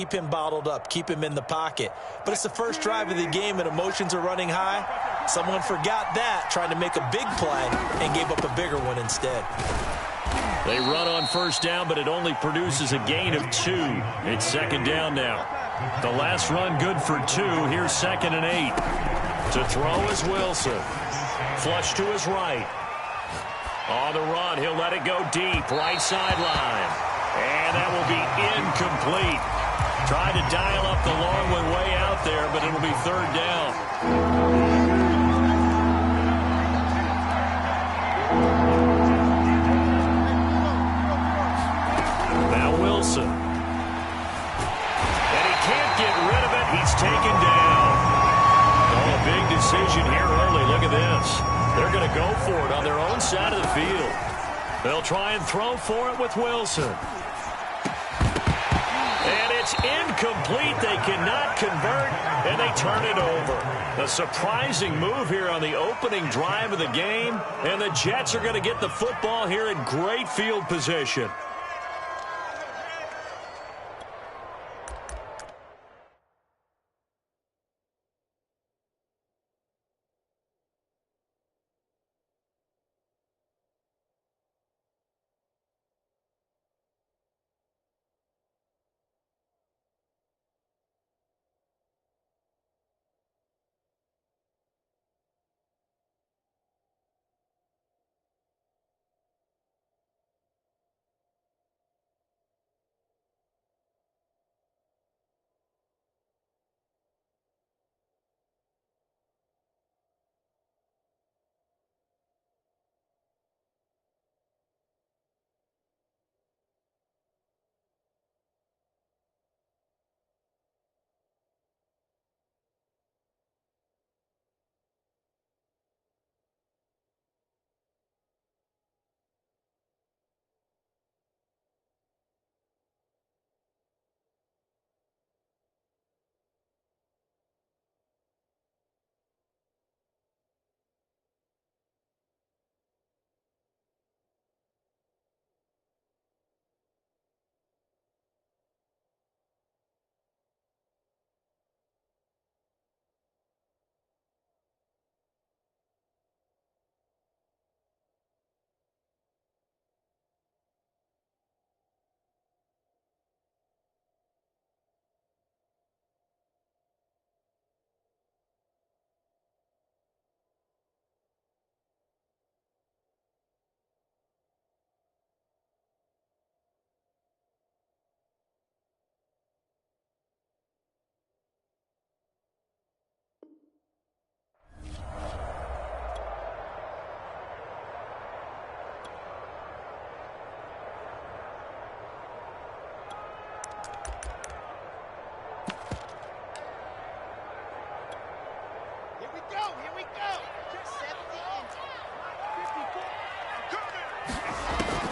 Keep him bottled up, keep him in the pocket. But it's the first drive of the game and emotions are running high. Someone forgot that, trying to make a big play, and gave up a bigger one instead. They run on first down, but it only produces a gain of 2. It's second down now. The last run good for 2. Here's 2nd and 8. To throw is Wilson. Flush to his right. On the run, he'll let it go deep, right sideline. And that will be incomplete. Tried to dial up the long one way out there, but it'll be third down. Now Wilson. And he can't get rid of it. He's taken down. Oh, a big decision here early. Look at this. They're going to go for it on their own side of the field. They'll try and throw for it with Wilson. And it's incomplete. They cannot convert, and they turn it over. A surprising move here on the opening drive of the game, and the Jets are going to get the football here in great field position.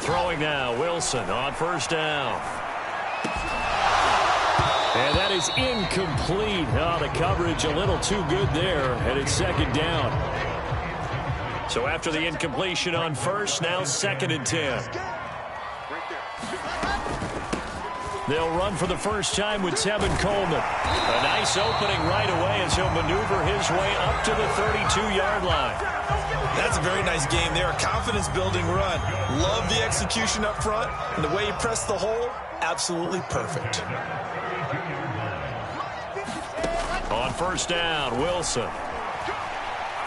Throwing now, Wilson on first down. And that is incomplete. Oh, the coverage a little too good there, and it's second down. So after the incompletion on first, now 2nd and 10. They'll run for the first time with Tevin Coleman. A nice opening right away as he'll maneuver his way up to the 32-yard line. That's a very nice game there. A confidence-building run. Love the execution up front, and the way he pressed the hole, absolutely perfect. On first down, Wilson.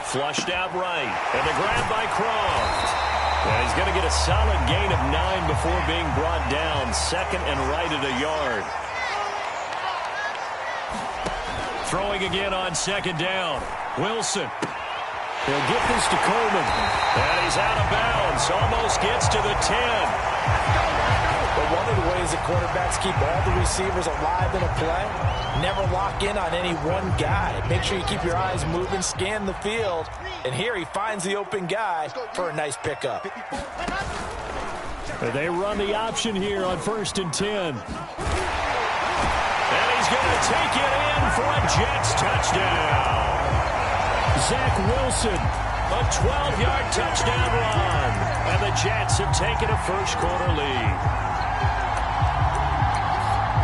Flushed out right, and the grab by Croft. And he's going to get a solid gain of 9 before being brought down. 2nd and right at a yard. Throwing again on 2nd down. Wilson. He'll get this to Coleman. And he's out of bounds. Almost gets to the 10. But one of the ways that quarterbacks keep all the receivers alive in a play, never lock in on any one guy. Make sure you keep your eyes moving, scan the field. And here he finds the open guy for a nice pickup. They run the option here on 1st and 10. And he's going to take it in for a Jets touchdown. Zach Wilson, a 12-yard touchdown run. And the Jets have taken a first-quarter lead.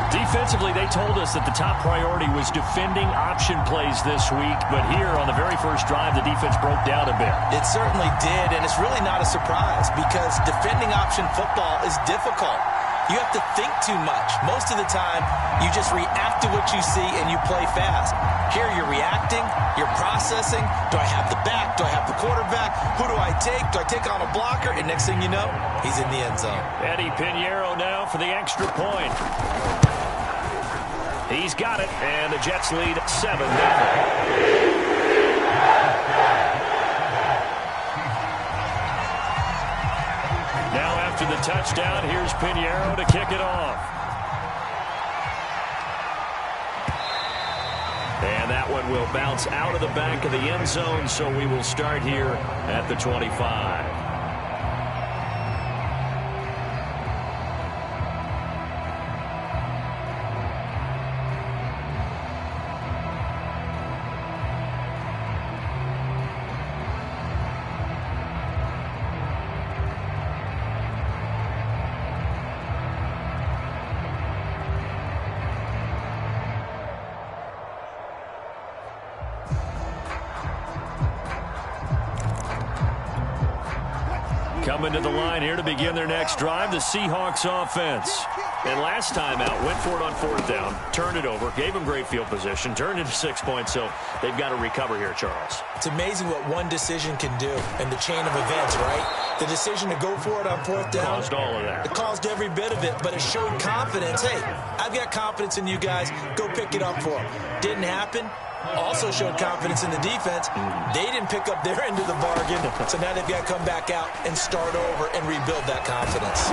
Defensively, they told us that the top priority was defending option plays this week, but here on the very first drive, the defense broke down a bit. It certainly did, and it's really not a surprise because defending option football is difficult. You have to think too much. Most of the time, you just react to what you see and you play fast. Here, you're reacting, you're processing. Do I have the back? Do I have the quarterback? Who do I take? Do I take on a blocker? And next thing you know, he's in the end zone. Eddie Pinheiro now for the extra point. He's got it, and the Jets lead 7-0. Now after the touchdown, here's Pinheiro to kick it off. And that one will bounce out of the back of the end zone, so we will start here at the 25. Coming to the line here to begin their next drive, the Seahawks offense. And last time out, went for it on fourth down, turned it over, gave them great field position, turned into 6 points, so they've got to recover here, Charles. It's amazing what one decision can do in the chain of events, right? The decision to go for it on fourth down. Caused all of that. It caused every bit of it, but it showed confidence. Hey, I've got confidence in you guys. Go pick it up for them. Didn't happen. Also showed confidence in the defense. They didn't pick up their end of the bargain, so now they've got to come back out and start over and rebuild that confidence.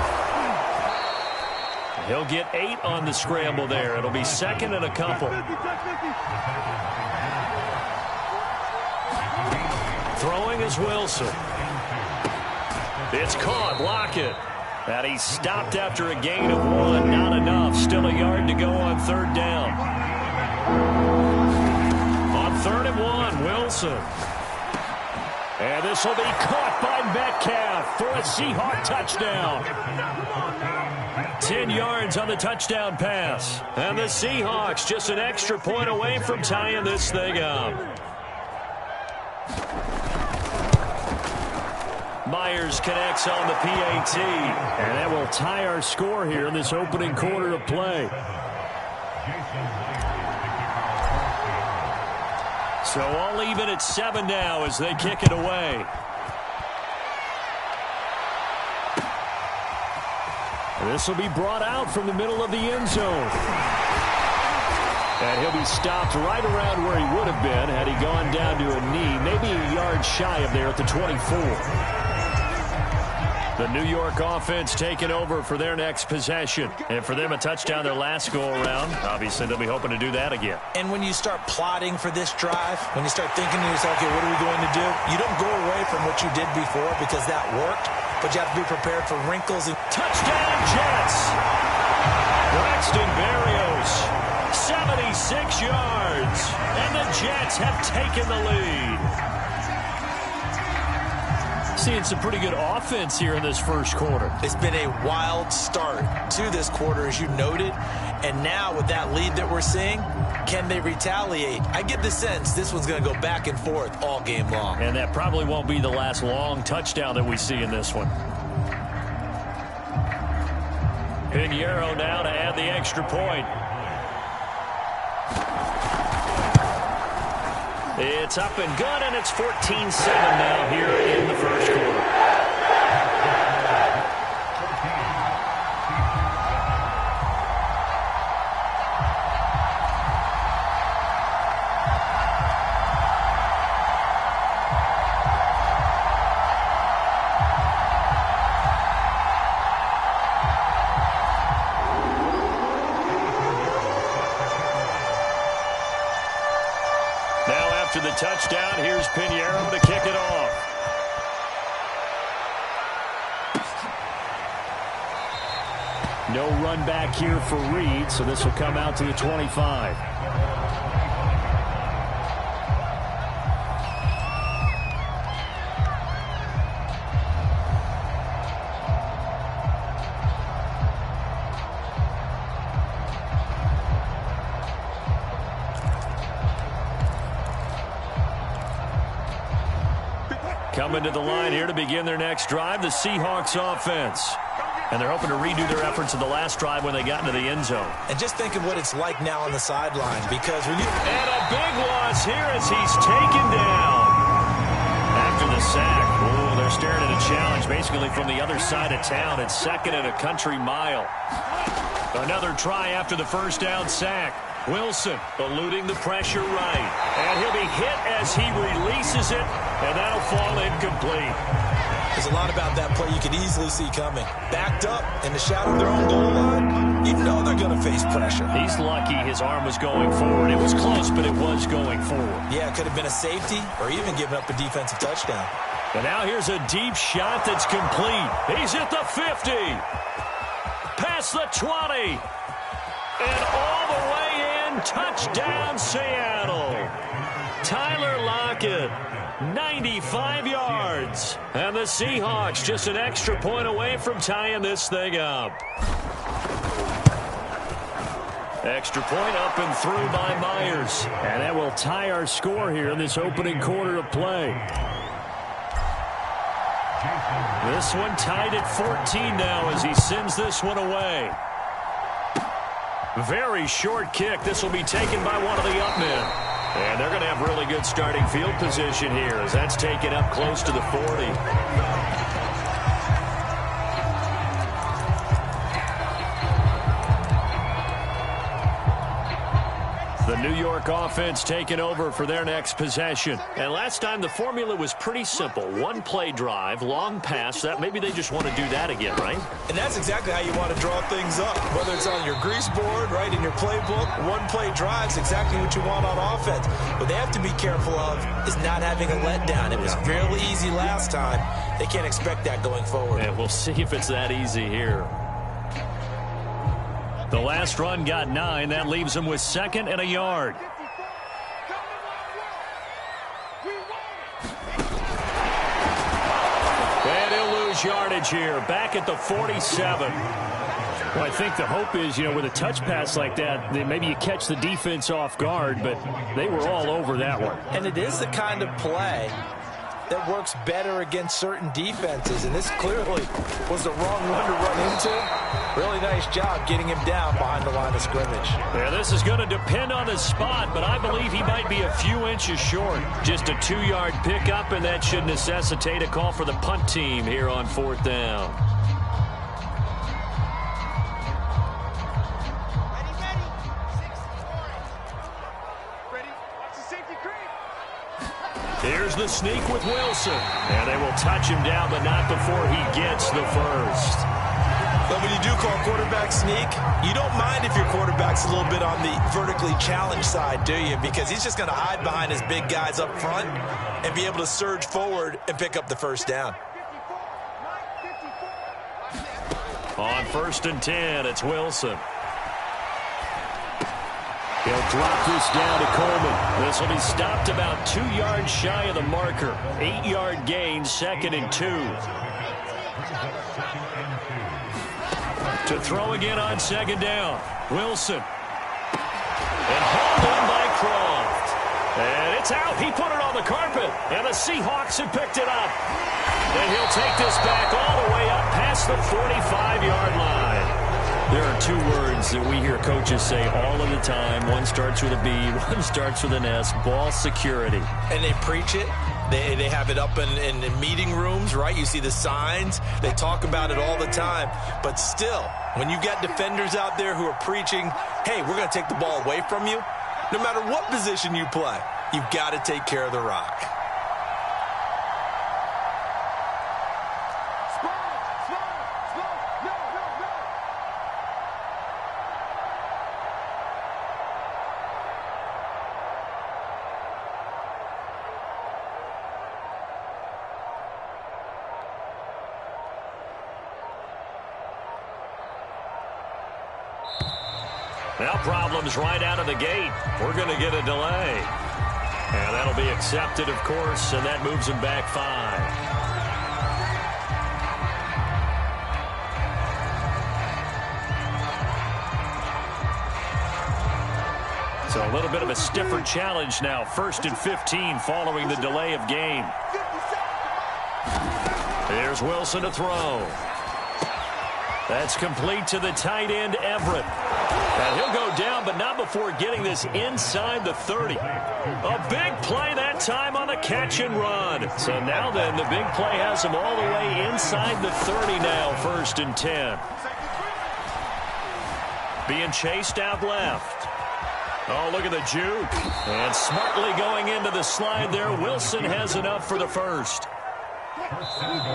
He'll get 8 on the scramble there. It'll be second and a couple. Throwing is Wilson. It's caught. Block it. And he's stopped after a gain of 1. Not enough. Still a yard to go on third down. On 3rd and 1, Wilson. And this will be caught by Metcalf for a Seahawk touchdown. 10 yards on the touchdown pass. And the Seahawks just an extra point away from tying this thing up. Myers connects on the PAT. And that will tie our score here in this opening quarter of play. So all even at 7 now as they kick it away. This will be brought out from the middle of the end zone. And he'll be stopped right around where he would have been had he gone down to a knee, maybe a yard shy of there at the 24. The New York offense taking over for their next possession. And for them, a touchdown their last go-around. Obviously, they'll be hoping to do that again. And when you start plotting for this drive, when you start thinking to yourself, okay, what are we going to do? You don't go away from what you did before because that worked, but you have to be prepared for wrinkles. And touchdown, Jets! Braxton Berrios, 76 yards, and the Jets have taken the lead. Seeing some pretty good offense here in this first quarter. It's been a wild start to this quarter, as you noted. And now with that lead that we're seeing, can they retaliate? I get the sense this one's going to go back and forth all game long. And that probably won't be the last long touchdown that we see in this one. Pinheiro now to add the extra point. It's up and good, and it's 14-7 now here in the first quarter. To the touchdown, here's Pinheiro to kick it off. No run back here for Reed, so this will come out to the 25. Coming to the line here to begin their next drive, the Seahawks offense. And they're hoping to redo their efforts in the last drive when they got into the end zone. And just think of what it's like now on the sideline, because when you... And a big loss here as he's taken down. After the sack, oh, they're staring at a challenge basically from the other side of town. It's second and a country mile. Another try after the first down sack. Wilson eluding the pressure right. And he'll be hit as he releases it, and that'll fall incomplete. There's a lot about that play you could easily see coming. Backed up in the shadow of their own goal line, you know they're going to face pressure. He's lucky his arm was going forward. It was close, but it was going forward. Yeah, it could have been a safety or even given up a defensive touchdown. And now here's a deep shot that's complete. He's at the 50. Past the 20. And all the way in. Touchdown, Seattle. Tyler Lockett. 95 yards. And the Seahawks just an extra point away from tying this thing up. Extra point up and through by Myers. And that will tie our score here in this opening quarter of play. This one tied at 14 now as he sends this one away. Very short kick. This will be taken by one of the up men. And they're going to have really good starting field position here as that's taken up close to the 40. The New York offense taking over for their next possession. And last time the formula was pretty simple. One play drive, long pass. That maybe they just want to do that again, right? And that's exactly how you want to draw things up. Whether it's on your grease board, right, in your playbook, one play drive's exactly what you want on offense. What they have to be careful of is not having a letdown. It was fairly easy last time. They can't expect that going forward. And we'll see if it's that easy here. The last run got 9. That leaves them with 2nd and a yard. And he'll lose yardage here. Back at the 47. Well, I think the hope is, with a touch pass like that, maybe you catch the defense off guard, but they were all over that one. And it is the kind of play that works better against certain defenses, and this clearly was the wrong one to run into. Really nice job getting him down behind the line of scrimmage. Yeah, this is going to depend on his spot, but I believe he might be a few inches short. Just a 2-yard pickup, and that should necessitate a call for the punt team here on 4th down. Here's the sneak with Wilson. And they will touch him down, but not before he gets the first. But when you do call quarterback sneak, you don't mind if your quarterback's a little bit on the vertically challenged side, do you? Because he's just going to hide behind his big guys up front and be able to surge forward and pick up the first down. On 1st and 10, it's Wilson. He'll drop this down to Coleman. This will be stopped about 2 yards shy of the marker. 8-yard gain, 2nd and 2. To throw again on 2nd down. Wilson. And hauled in by Croft. And it's out. He put it on the carpet. And the Seahawks have picked it up. And he'll take this back all the way up past the 45-yard line. There are 2 words that we hear coaches say all of the time. One starts with a B, one starts with an S. Ball security. And they preach it. They have it up in meeting rooms, right? You see the signs. They talk about it all the time. But still, when you got defenders out there who are preaching, hey, we're going to take the ball away from you, no matter what position you play, you've got to take care of the rock. Now problems right out of the gate. We're going to get a delay. And that'll be accepted, of course, and that moves them back 5. So a little bit of a stiffer challenge now. 1st and 15 following the delay of game. Here's Wilson to throw. That's complete to the tight end, Everett. And he'll go down, but not before getting this inside the 30. A big play that time on the catch and run. So now then, the big play has him all the way inside the 30 now, 1st and 10. Being chased out left. Oh, look at the juke. And smartly going into the slide there, Wilson has enough for the first.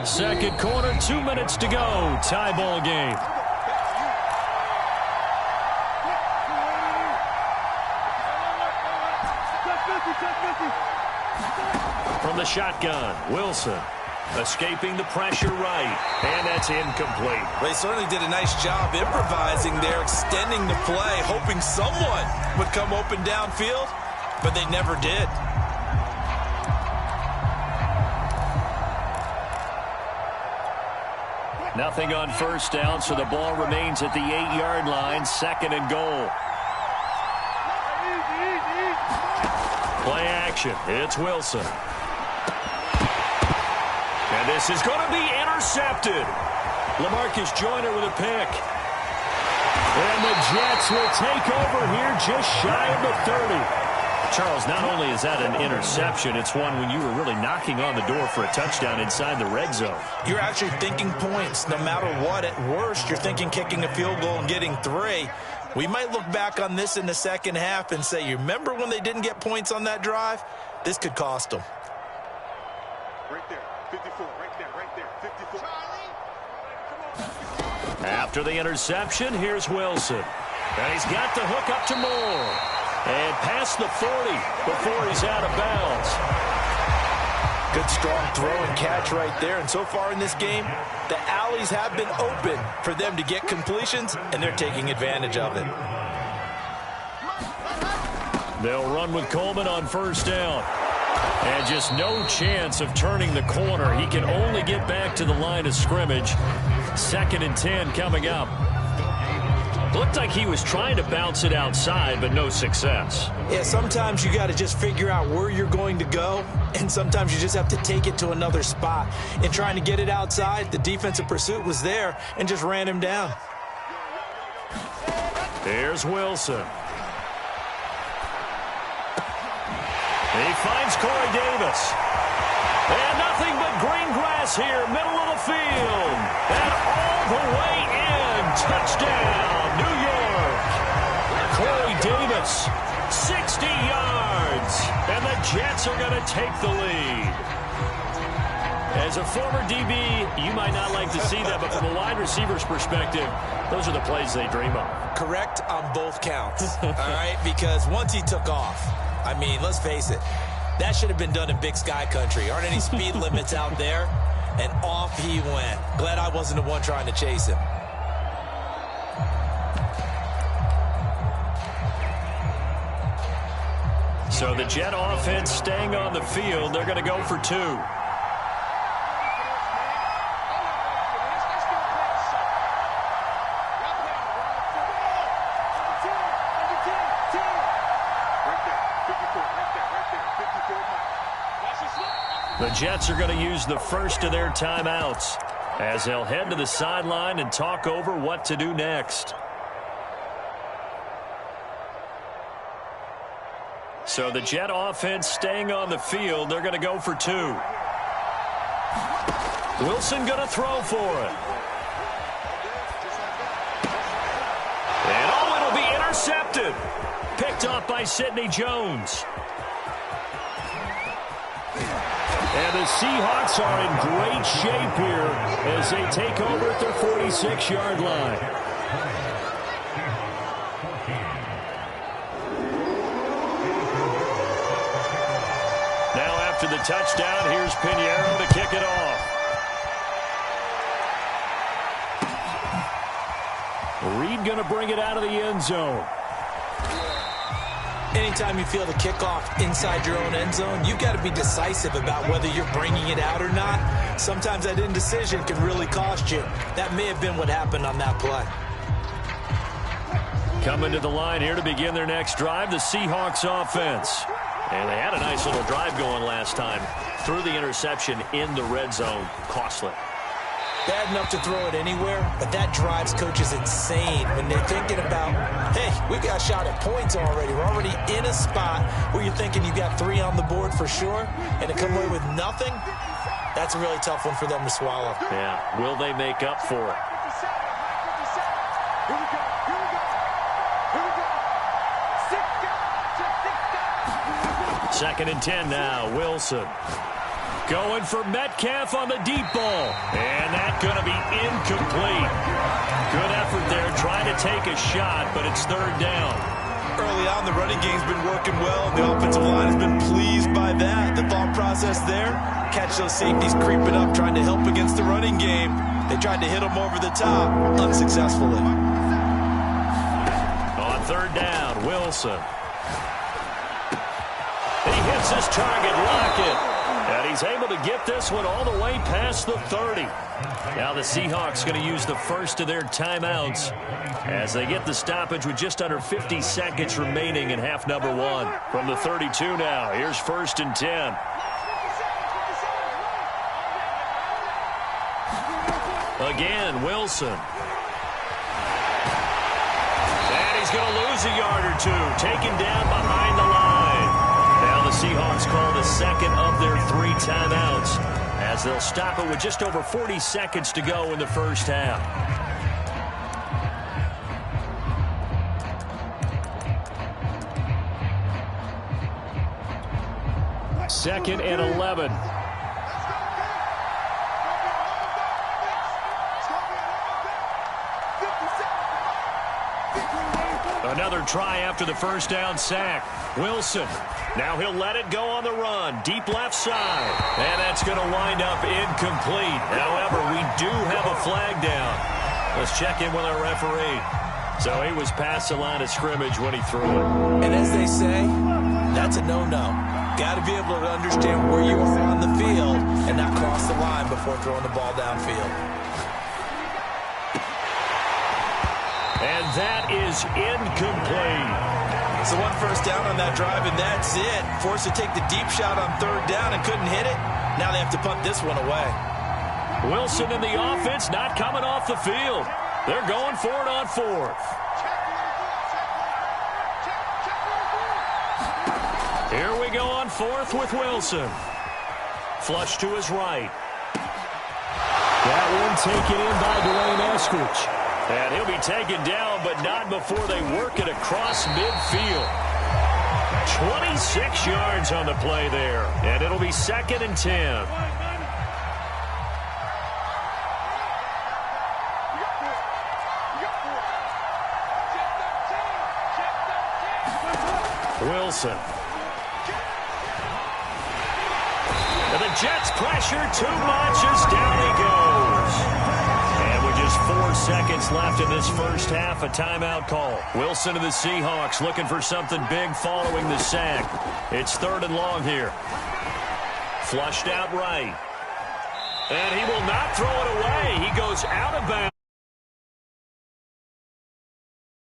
Second quarter, 2 minutes to go. Tie ball game. From the shotgun, Wilson escaping the pressure right, and that's incomplete. They certainly did a nice job improvising there, extending the play, hoping someone would come open downfield, but they never did. Nothing on first down, so the ball remains at the 8-yard line, 2nd and goal. Play action. It's Wilson. And this is going to be intercepted. LaMarcus Joyner with a pick. And the Jets will take over here just shy of the 30. Charles, not only is that an interception, it's one when you were really knocking on the door for a touchdown inside the red zone. You're actually thinking points. No matter what, at worst, you're thinking kicking a field goal and getting 3. We might look back on this in the second half and say, you remember when they didn't get points on that drive? This could cost them. Right there, 54, right there, 54. After the interception, here's Wilson. And he's got the hook up to Moore. And past the 40 before he's out of bounds. Good strong throw and catch right there. And so far in this game, the alleys have been open for them to get completions, and they're taking advantage of it. They'll run with Coleman on first down. And just no chance of turning the corner. He can only get back to the line of scrimmage. 2nd and 10 coming up. Looked like he was trying to bounce it outside, but no success. Yeah, sometimes you got to just figure out where you're going to go, and sometimes you just have to take it to another spot. In trying to get it outside, the defensive pursuit was there and just ran him down. Here's Wilson. He finds Corey Davis. And nothing but green grass here, middle of the field. And all the way in. Touchdown, New York. Corey Davis, 60 yards. And the Jets are going to take the lead. As a former DB, you might not like to see that, but from a wide receiver's perspective, those are the plays they dream of. Correct on both counts, all right? Because once he took off, I mean, let's face it, that should have been done in Big Sky Country. Aren't any speed limits out there? And off he went. Glad I wasn't the one trying to chase him. So the Jet offense staying on the field. They're going to go for 2. The Jets are going to use the first of their timeouts as they'll head to the sideline and talk over what to do next. So the Jet offense staying on the field. They're going to go for 2. Wilson going to throw for it. And it'll be intercepted. Picked off by Sidney Jones. And the Seahawks are in great shape here as they take over at their 46-yard line. Now after the touchdown, here's Pinheiro to kick it off. Reed going to bring it out of the end zone. Anytime you feel the kickoff inside your own end zone, you've got to be decisive about whether you're bringing it out or not. Sometimes that indecision can really cost you. That may have been what happened on that play. Coming to the line here to begin their next drive, the Seahawks offense. And they had a nice little drive going last time. Threw the interception in the red zone. Costly. Bad enough to throw it anywhere, but that drives coaches insane when they're thinking about, hey, we got a shot at points already. We're already in a spot where you're thinking you got 3 on the board for sure, and to come away with nothing, that's a really tough one for them to swallow. Yeah, will they make up for it? Second and 10 now, Wilson. Going for Metcalf on the deep ball. And that's going to be incomplete. Good effort there, trying to take a shot, but it's third down. Early on, the running game's been working well. The offensive line has been pleased by that. The thought process there, catch those safeties creeping up, trying to help against the running game. They tried to hit them over the top, unsuccessfully. On third down, Wilson. He hits his target, Lockett. And he's able to get this one all the way past the 30. Now the Seahawks going to use the first of their timeouts as they get the stoppage with just under 50 seconds remaining in half number 1. From the 32 now, here's first and 10. Again, Wilson. And he's going to lose a yard or two, taken down behind the line. Now the Seahawks call the second of their 3 timeouts as they'll stop it with just over 40 seconds to go in the first half. Second and 11. Another try after the first down sack. Wilson. Now he'll let it go on the run. Deep left side. And that's going to wind up incomplete. However, we do have a flag down. Let's check in with our referee. So he was past the line of scrimmage when he threw it. And as they say, that's a no-no. Got to be able to understand where you are on the field and not cross the line before throwing the ball downfield. And that is incomplete. So 1 first down on that drive, and that's it. Forced to take the deep shot on third down and couldn't hit it. Now they have to punt this one away. Wilson in the offense not coming off the field. They're going for it on 4th. Here we go on 4th with Wilson. Flush to his right. That one taken in by Dwayne Eskridge. And he'll be taken down, but not before they work it across midfield. 26 yards on the play there. And it'll be second and 10. Wilson. And the Jets pressure too much as down he goes. And with just 4 seconds left in this first half, a timeout call. Wilson and the Seahawks looking for something big following the sack. It's 3rd and long here. Flushed out right. And he will not throw it away. He goes out of bounds.